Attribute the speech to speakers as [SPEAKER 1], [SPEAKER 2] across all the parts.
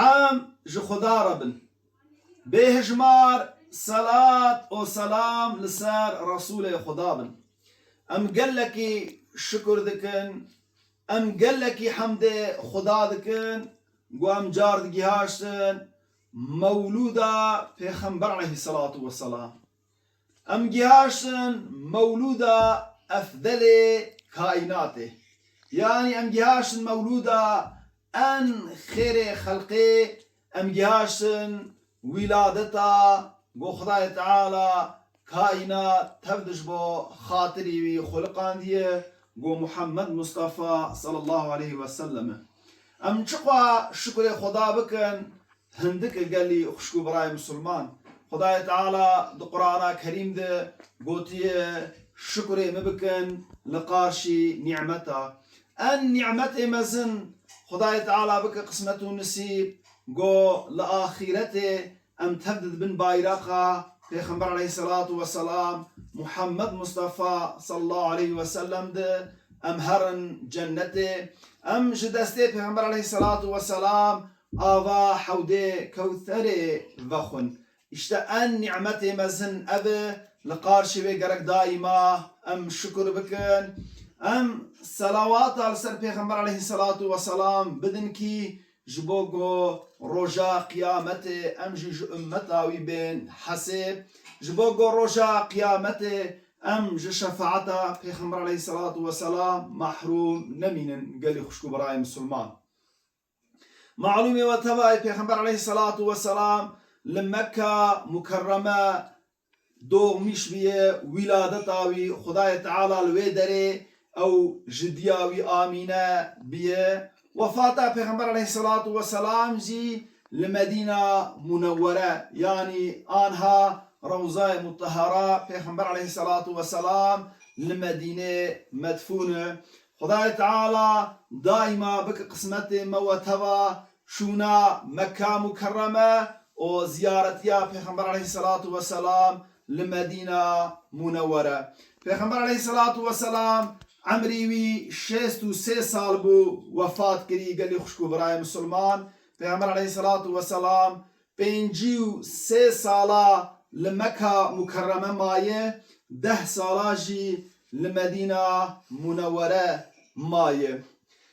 [SPEAKER 1] حام ji Xuda re bin. Bêhijmar salat û salam li ser Resûlê Xuda bin. Em gelekî şükür dikin, em gelekî hemdê Xuda dikin, gu em car digihaştin mewlûda Pêxember aleyhissalatu vesselam. Em gihaştin mewlûda efdelê kainatê. Yani em gihaştin mewlûda en xêrê xelqê, em gihaştin wîladeta gu Xudayê Teala kainat tevdiş bo xatirî wî xulqandiye gu Muhammed Mustafa sallallahu aleyhi ve sellem. Em çiqwa şükrê Xuda bikin hindike gelî xuşkû birayê Müslüman. Xudayê Teala di Qur'ana Kerîm de gotiye şükrê me bikin li qarşî nî'meta. En nî'metê mezin Xudayê Teala bike qismet û nisîb go li axîretê em tevdid bin bayraqa Peygamber aleyhissalatu vesselam Muhammed Mustafa sallallahu aleyhi ve sellem de em herin cennetê. Em ji destê Peygamber aleyhissalatu vesselam ava hewdê kewtherê vexwin. İşte en nî'metê mezin ev e li qarşî wê gerek daîma em şükür bikin. Em selawata li ser Peygamber aleyhissalatu vesselam bidin ki ji bo got roja qiyametê em jî ji ümmeta wî bên hesêb. Ji bo got roja qiyametê em ji şefaata Peygamber aleyhissalatu vesselam mahrum nemînin gelî xuşkû birayê Müslüman. Malûm e we tevayê Peygamber aleyhissalatu vesselam li Mekka mukerreme doğmuş biye wîladeta wî Xudayê Teala li wê derê ew ji diya wî amîne biye. Wefata Peygamber aleyhissalatu vesselam jî li Medîna Munewwere yani anha Rawza-i Mutahhara Peygamber aleyhissalatu vesselam li Medînê medfûn e. Xudayê Teala daîma bike qismetê me we teva şûna Mekka mukerreme û ziyaretiya Peygamber aleyhissalatu vesselam li Medîna Munewwere. Peygamber aleyhissalatu vesselam emrî wî 63 sal bû wefat kirî gelî xuşkû birayê Müslüman. Peygamber aleyhissalatu vesselam 53 sala li Mekka mukerreme maye, 10 sala jî li Medîna Munewwere maye.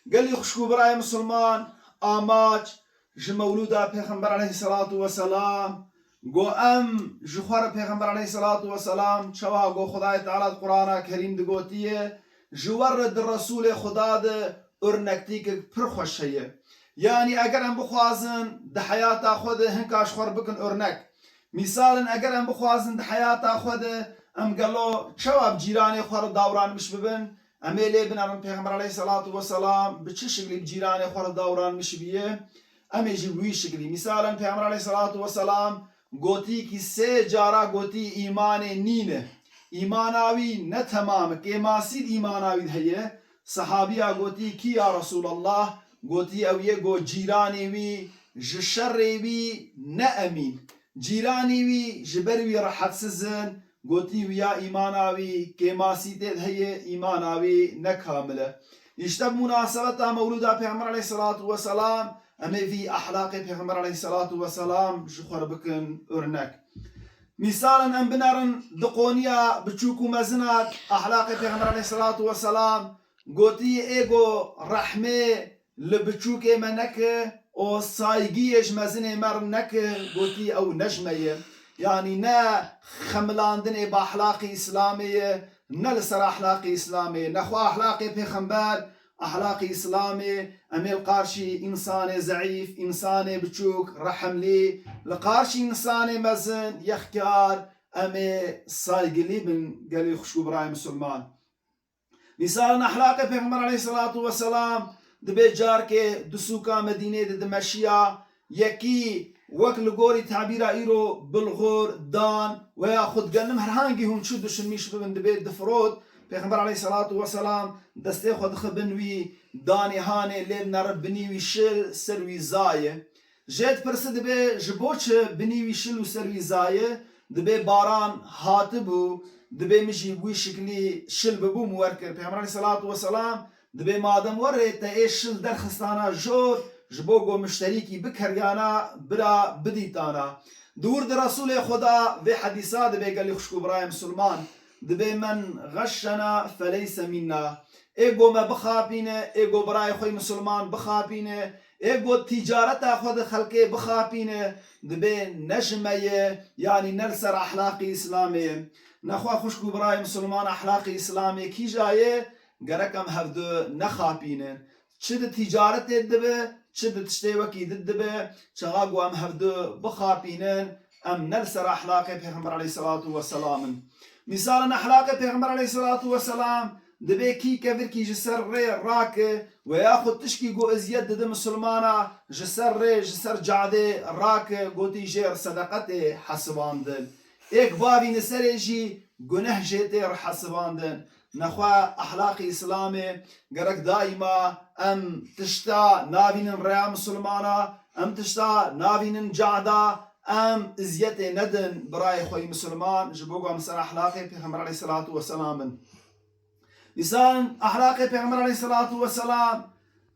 [SPEAKER 1] Gelî xuşkû birayê Müslüman amaç ji mewlûda Peygamber aleyhissalatu vesselam got em ji xwe re Peygamber aleyhissalatu vesselam çawa got Xudayê Teala di Qur'ana Kerîm digotiye ji we re di Resûlê Xuda de örnektîkek pir xweş heye. Yani eger em bixwazin di heyata xwe de hinka ji xwe re bikin örnek. Mîsalin eger em bixwazin di heyata xwe de em gelo çawa bi cîranê xwe re dawranmiş bibin, em ê lê binerin Peygamber aleyhissalatu vesselam bi çi şeklî bi cîranê xwe re dawranmiş biye, em ê jî wî şeklî. Mîsalin Peygamber aleyhissalatu vesselam gotî ki sê cara gotî îmanê nîne. İmana wî ne temam kêmasîl îmana wî heye. Sahabiya gotî kî ya Resûlallah? Gotî ew ye got cîranê wî ji şerrê wî ne emîn. Cîranê wî ji ber wî rehetsiz in. Gotî wîya îmana wî kêmasî tê heye, îmana wî ne kamil e. İşte bu münasebeta mewlûda Peygamber aleyhissalatu vesselam em ê vî ahlaqê Peygamber aleyhissalatu vesselam ji xwe re bikin örnek. Mîsalin em binerin di qoniya biçûk û mezina ahlaqê Peygamber aleyhissalatu vesselam gotî ê got rehmê li biçûkê me neke û saygiyê ji mezinê me re neke, gotî ew nejme ye. Yani ne xemilandinê bi ahlaqê İslamê ye, ne li ser ahlaqê İslamê, nexwe ahlaqê Peygamber ahlaqê İslamê em ê li qarşî însanê zeîf, însanê biçûk, rehemlî, li qarşî însanê mezin, yexkar em ê saygilî bin gelî xuşkû birayê Müslüman. Mîsalin ahlaqê Peygamber aleyhissalatu vesselam dibe carkê di sûka Medînê de dimeşiya yekî wek li gorî tabîra îro bilxur, dan veya xudgenim herhangî hûn çi dişinmiş bibin dibe difrot. Peygamber aleyhissalatu vesselam destê xwe dixe bin wî danê hanê lê nere binî wî şil ser wî zaye. Jê dipirse dibe ji bo çi binî wî şil û ser wî zaye? Dibe baran hatibû, dibe min jî wî şeklî şil bibûm werkir. Peygamber aleyhissalatu vesselam dibe madem were te ê şil derxistana jor جبوگو مشتریکی بکریانا برا بدیتانا دور در رسول خدا به حدیثات بگلی خشکو برای مسلمان دبی من غشنا فلیس منا ایگو ما بخابینه ایگو برای خوی مسلمان بخابینه ایگو تجارت خود خلقی بخابینه دبی نجمه یعنی نلسر اخلاقی اسلامی نخوا خشکو برای مسلمان اخلاقی اسلامی کی جایه گرکم هفدو نخابینه چه ده تجارت دبه چه ده تشتی وکی دبه چغاگو ام هفدو بخابینه ام نلسر اخلاقی پیغمبر علیه الصلاة والسلام مثلا اخلاق پیغمبر علیه الصلاة والسلام دبی کی کفر کی جسر ری راکه و یاخد تشکی گو ازید ده مسلمانا جسر ری جسر جعده راکه گو تیجر صدقت حسواندن ایک بابی نسر جی گنه جیتر حسواندن نخوا اخلاق اسلامی گرک دائما ام تشتا نابینن ریا مسلمانا ام تشتا نابینن جعده ام ازیت ندن برای خوی مسلمان جبوگو ام سر اخلاق پیغمبر علیه الصلاة والسلام مثلا اخلاق پیغمبر علیه الصلاة والسلام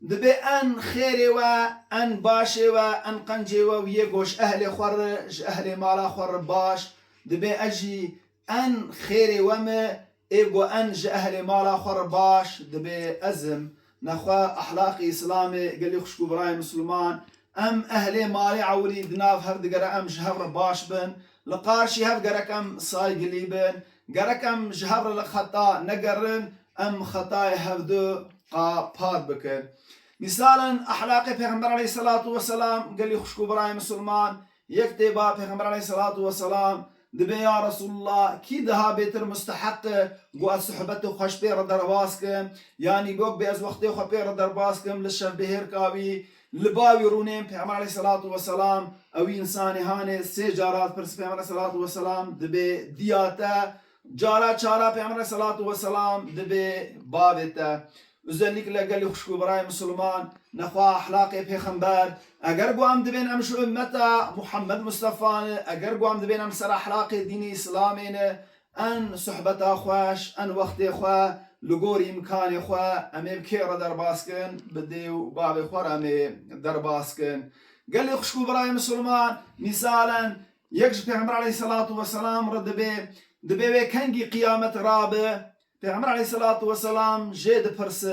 [SPEAKER 1] دبی ان خیر و ان باش و ان قنج و یگوش اهل خور اهل مالا خور باش دبی اجی ان خیر و م ایگو ان اهل مالا خور باش دبی ازم نخوا اخلاق اسلامی قلی خشکو برای مسلمان ام اهل مالي عولي دناف هف دقرا ام جهر باش بن لقارشي هف قرك ام صايقلي بن قرك ام جهر لخطا نقرن ام خطاي هفدو قاد بكن مثالا احلاق پیغمبر عليه الصلاة والسلام قال لي خشكو براي مسلمان يكتبا پیغمبر عليه الصلاة والسلام دبي يا رسول الله كي دها بيتر مستحق قو صحبته خوش بير درباسكم يعني قوك بيز وقتي خو بير درباسكم للشف بهير كاوي لباوی رونیم پیامبر علیه الصلاة والسلام اوی انسانی هانه سه جارات پرس پیامبر علیه الصلاة والسلام دبی دیاتا جارا چارا پیامبر علیه الصلاة والسلام دبی باویتا özellikle قال خشکو برای مسلمان نخوا اخلاق پیغمبر اگر گوام دبین ام شو امتا محمد مصطفی اگر گوام دبین ام سر اخلاق دینی اسلامی ان صحبتا خوش ان وقت خوا لگور امکان خوا امی بکیر در باسکن بدیو باب خور امی در باسکن قال لي خشكو براي مسلمان مثالا يكش پیغمبر عليه الصلاة والسلام رد دبي كنجي قيامة رابع پیغمبر عليه الصلاة والسلام جد پرس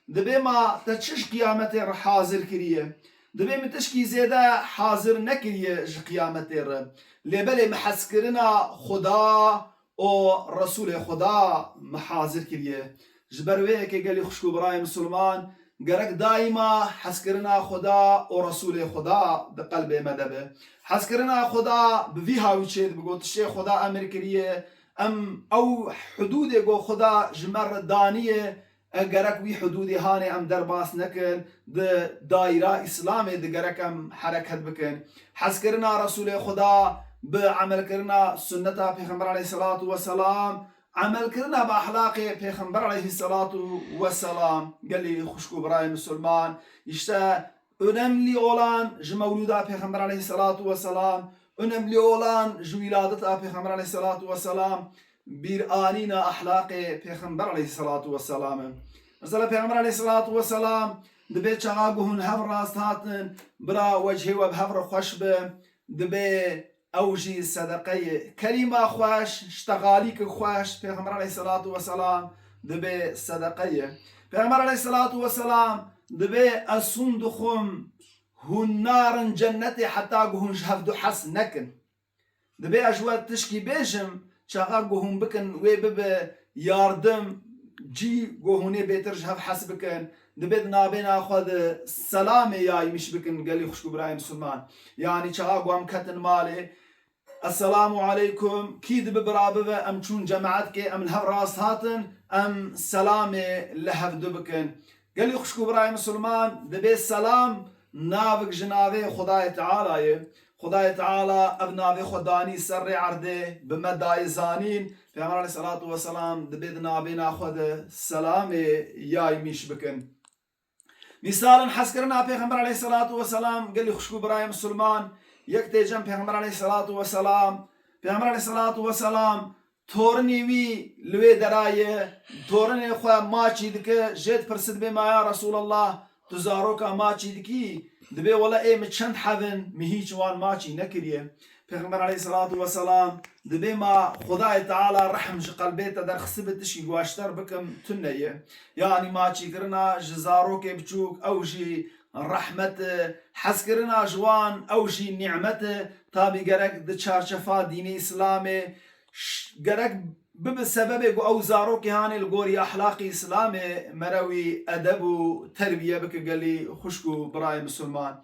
[SPEAKER 1] دبي ما تشش قيامة حاضر كريه دبي متشكي زيادة حاضر نكريه قيامة لبلي محسكرنا خدا او رسول خدا محاضر کریه جبروه که گلی خشکو برای مسلمان گرک دائما حسکرنا خدا او رسول خدا به قلب مدبه حسکرنا خدا بوی هاوی چید بگو تشه خدا امر کریه ام او حدود گو خدا جمر دانیه گرک وی حدودی هانه ام درباس نکن ده دایره اسلام ده گرک ام حرکت بکن حسکرنا رسول خدا بعمل کرنا سنتا پیغمبر علیه الصلاة والسلام عمل کرنا باخلاق پیغمبر علیه الصلاة والسلام قال لي خشكو براي مسلمان işte önemli olan mevluda پیغمبر علیه الصلاة والسلام önemli olan wiladeta پیغمبر علیه الصلاة والسلام bir anina ahlak پیغمبر علیه الصلاة والسلام مثلا پیغمبر علیه الصلاة والسلام دبي چاغون هفر راست هاتن برا وجهه و بهفر خوش به دبي اوجي صدقه كلمه خوش اشتغاليك خوش پیغمبر عليه الصلاه والسلام دبي صدقه پیغمبر عليه الصلاه والسلام دبي الصندخم هنار جنتي حتى قهون شهفدو حس نكن دبي اجوات تشكي بيجم شغا قهون بكن ويبب ياردم جي قهوني بيتر شهف حس بكن دبي نابينا خذ سلامي ياي مش بكن قال لي خشكو براي مسلمان يعني شغا قوام كتن مالي السلام عليكم كيد ببرابه ام چون جماعتك ام الهف راس هاتن ام سلامي لهف دبكن قال لي خشكو براي مسلمان دبي السلام نافق جنابي خداي تعالى خداي تعالى ابنابي خداني سر عرده بمداي زانين في عمر عليه الصلاة والسلام دبي نابي ناخذ سلامي ياي ميش بكن مثالا حسكرنا پیغمبر عليه الصلاة والسلام قال لي خشكو براي مسلمان یک جم پیغمبر علیه الصلاة والسلام پیغمبر علیه الصلاة والسلام تورنی وی لوی درایه تورنی خو ما چید که جد پرسد به ما یا رسول الله تزارو کا ما چید کی دبي والله اي متشند حذن مهيج وان ماشي نكريه پیغمبر علیه الصلاة والسلام دبي ما خدای تعالى رحم ج قلبيته در خسبت تشي گواشتر بكم تنية يعني ما چي كرنا جزاروك بچوك او جي رحمت حس كرنا جوان او جي نعمت تابي گرك د چارچفا دين اسلامي گرك بسبب او زاروك هاني الگوري اخلاقي اسلامي مروي ادب و تربية بك قالي خشكو براي مسلمان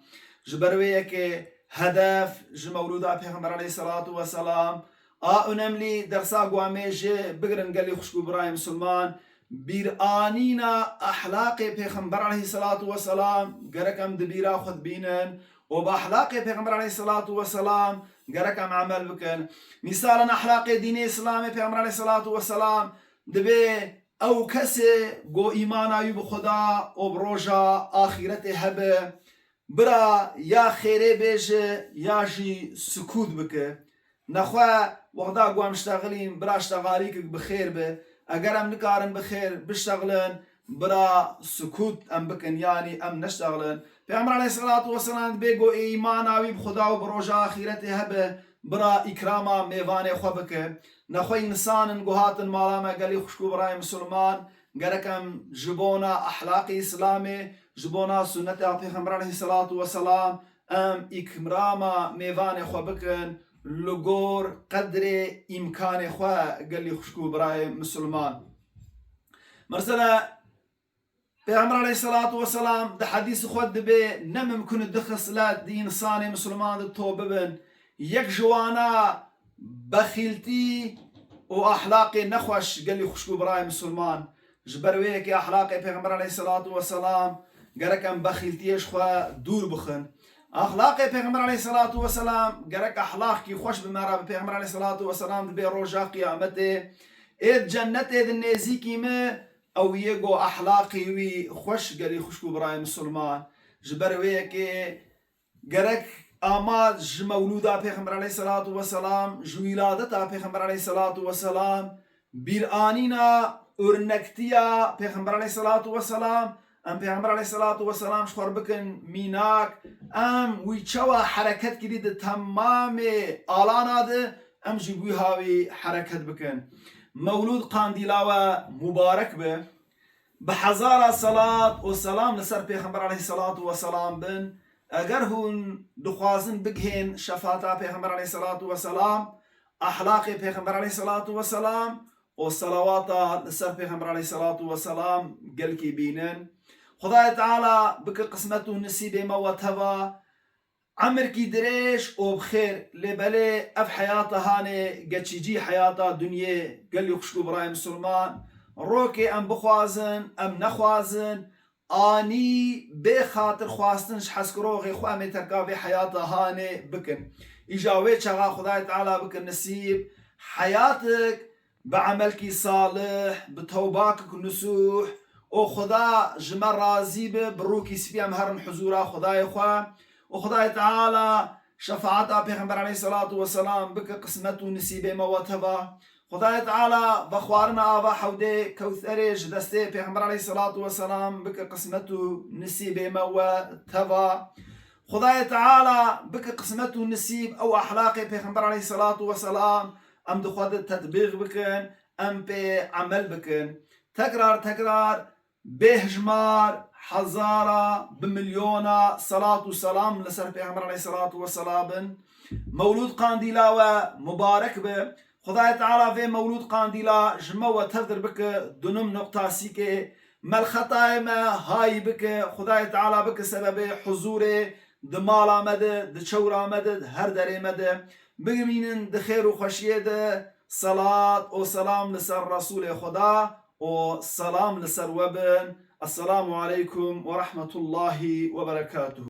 [SPEAKER 1] جبرويه كي هدف جمولودا پیغمبر علیه الصلاة والسلام أنملي درسا قواميج بقرن قال لي خشكو براي مسلمان بيرانينا أحلاق پیغمبر عليه الصلاة والسلام قركم دبيرا خذ بينن وبأحلاق پیغمبر عليه الصلاة والسلام قركم عمل بكن مثالا أحلاق دين إسلامي پیغمبر عليه الصلاة والسلام دبي أو كسي قو إيمان أيوب خدا وبروجا آخرته هبه برا یا خیره بیشه یا جی سکوت بکه نخوا وقتا قوام اشتغلين برا اشتغاليك بخير به اگر ام نكارن بخير بشتغلن برا سكوت ام بكن يعني ام نشتغلن پیغمبر عليه الصلاة والسلام بيقو ايمان آوي بخدا و بروجا آخرته هبه برا اكراما ميواني خوا بكه نخوا انسان قهاتن مالاما قالي خشكو براي مسلمان قالكم جبونا احلاقي اسلامي جبونا سنة پیغمبر عليه الصلاة والسلام ام اكراما ميوان خوا بكن لغور قدر امكان خوا قال لي خشكو براي مسلمان مرسلا پیغمبر عليه الصلاة والسلام ده حديث خود به نممكن الدخصلات دي انسان مسلمان التوبة بن يك جوانا بخيلتي واحلاقي نخوش قال لي خشكو براي مسلمان جبرويك احلاقي پیغمبر عليه الصلاة والسلام قالك ام بخيلتيش خوا دور بخن اخلاقي پیغمبر عليه الصلاة والسلام قالك اخلاق كي خوش بمرا پیغمبر عليه الصلاة والسلام دبي روجا قيامته ايد جنته ايد النزيكي ما او يجو احلاقي وي خوش قالي خشكو براي مسلمان جبرويك قالك اماد مولودا پیغمبر عليه الصلاة والسلام جويلادتا پیغمبر عليه الصلاة والسلام بيرانينا ارنكتيا پیغمبر عليه الصلاة والسلام ام پیغمبر علیه الصلاة والسلام شخور بکن میناک ام وی چوا حرکت کدید تمام آلانا ده ام جبوی هاوی حرکت بکن مولود قاندیلاوه مبارک به بحزار صلاة و سلام لسر پیغمبر علیه الصلاة والسلام بن اگر هون دخوازن بگهن شفاعتا پیغمبر علیه الصلاة والسلام احلاق پیغمبر علیه الصلاة والسلام و صلواتا لسر پیغمبر علیه الصلاة والسلام قل کی بینن خدای تعالى بك قسمته نسيبه موتها عمر كي دريش وبخير لبلي اف حياته هاني قتشيجي حياته دنيا قال لي خشكو براي مسلمان روكي ام بخوازن ام نخوازن اني بخاطر خواستنش حسكروغي خو امي تركابي حياته هاني بكن اجاوي شغا خدای تعالى بك النسيب حياتك بعملك صالح بتوباك نسوح او خدا جمر راضی به بروکی سپیم هرن حضورا خدای خوا و خدای تعالی شفاعتا پیغمبر علیه الصلاة والسلام بک قسمت و نصیب موتبا خدای تعالی بخوارنا آوا حوده کوثرش دسته پیغمبر علیه الصلاة والسلام بک قسمت و نصیب موتبا خدای تعالی بک قسمت و نصیب او احلاق پیغمبر علیه الصلاة والسلام ام دخواد تطبیق بکن ام به عمل بکن تکرار بهجمار حزارة بمليونا صلاة وسلام لسر پیغمبر عليه الصلاة والسلام مولود قانديلا ومبارك به خدای تعالى في مولود قانديلا جموة تفدر بك دنم نقطة سيكي مال خطايا ما هاي بك خدای تعالى بك سبب حضور دمالا مدد دشورا مدد هر دري مدد بگمینن دخير وخشيه صلاة وسلام لسر رسول خدا وسلام لسر وبن السلام عليكم ورحمة الله وبركاته.